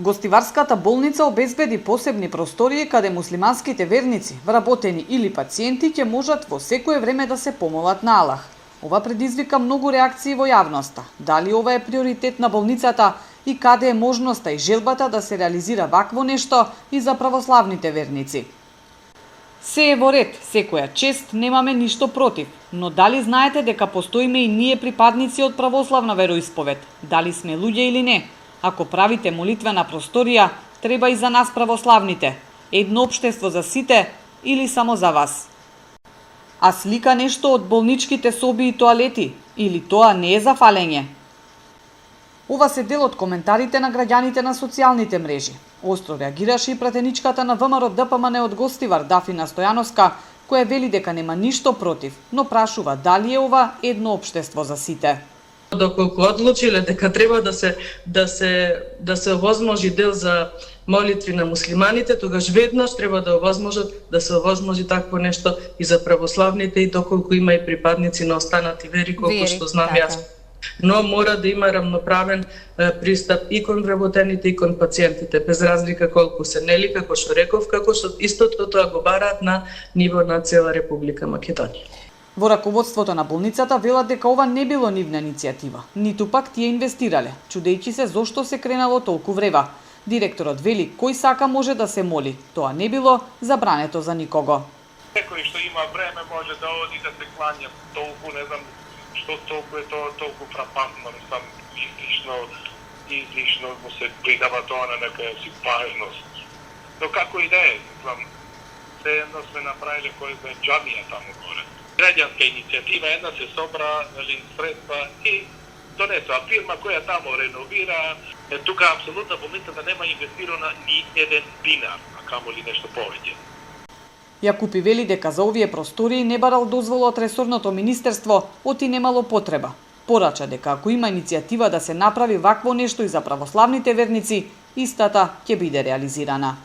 Гостиварската болница обезбеди посебни простории каде муслиманските верници, вработени или пациенти ќе можат во секое време да се помолат на Аллах. Ова предизвика многу реакции во јавноста. Дали ова е приоритет на болницата и каде е можноста и желбата да се реализира вакво нешто и за православните верници? Се е во ред, секоја чест, немаме ништо против, но дали знаете дека постоиме и ние припадници од православна вероисповед? Дали сме луѓе или не? Ако правите молитвена просторија, треба и за нас православните. Едно општество за сите или само за вас? А слика нешто од болничките соби и тоалети? Или тоа не е за фалење? Ова се дел од коментарите на граѓаните на социјалните мрежи. Остро реагираше и пратеничката на ВМРО ДПМН од Гостивар Дафина Стојановска, која вели дека нема ништо против, но прашува дали е ова едно општество за сите. Доколку одлучиле дека треба да се овозможи дел за молитви на муслиманите, тогаш веднаш треба да овозможат да се овозможи такво нешто и за православните, и доколку има и припадници на останати вери, колку што знам јас. Но мора да има рамноправен пристап и кон вработените и кон пациентите, без разлика колку се, нели, како што реков, како што истото тоа го бараат на ниво на цела Република Македонија. Во раководството на болницата велат дека ова не било нивна иницијатива, ниту пак тие инвестирале, чудејќи се зошто се кренало толку врева. Директорот вели кој сака може да се моли, тоа не било забрането за никого. Некој што има време може да оди да се клања, толку не знам што толку е тоа толку фрапантно, не знам, излишно му се придава тоа на некоја си важност. Но како и да е, знам, се едно сме направиле кој е џамија таму горе. Граѓанска иницијатива, една се собра средства и донесува фирма која тамо реновира. Тука апсолутно болницата нема инвестирана ни еден динар, а камоли нешто повеќе. Јакупи вели дека за овие простории не барал дозвола од ресорното министерство, оти немало потреба. Порача дека ако има иницијатива да се направи вакво нешто и за православните верници, истата ќе биде реализирана.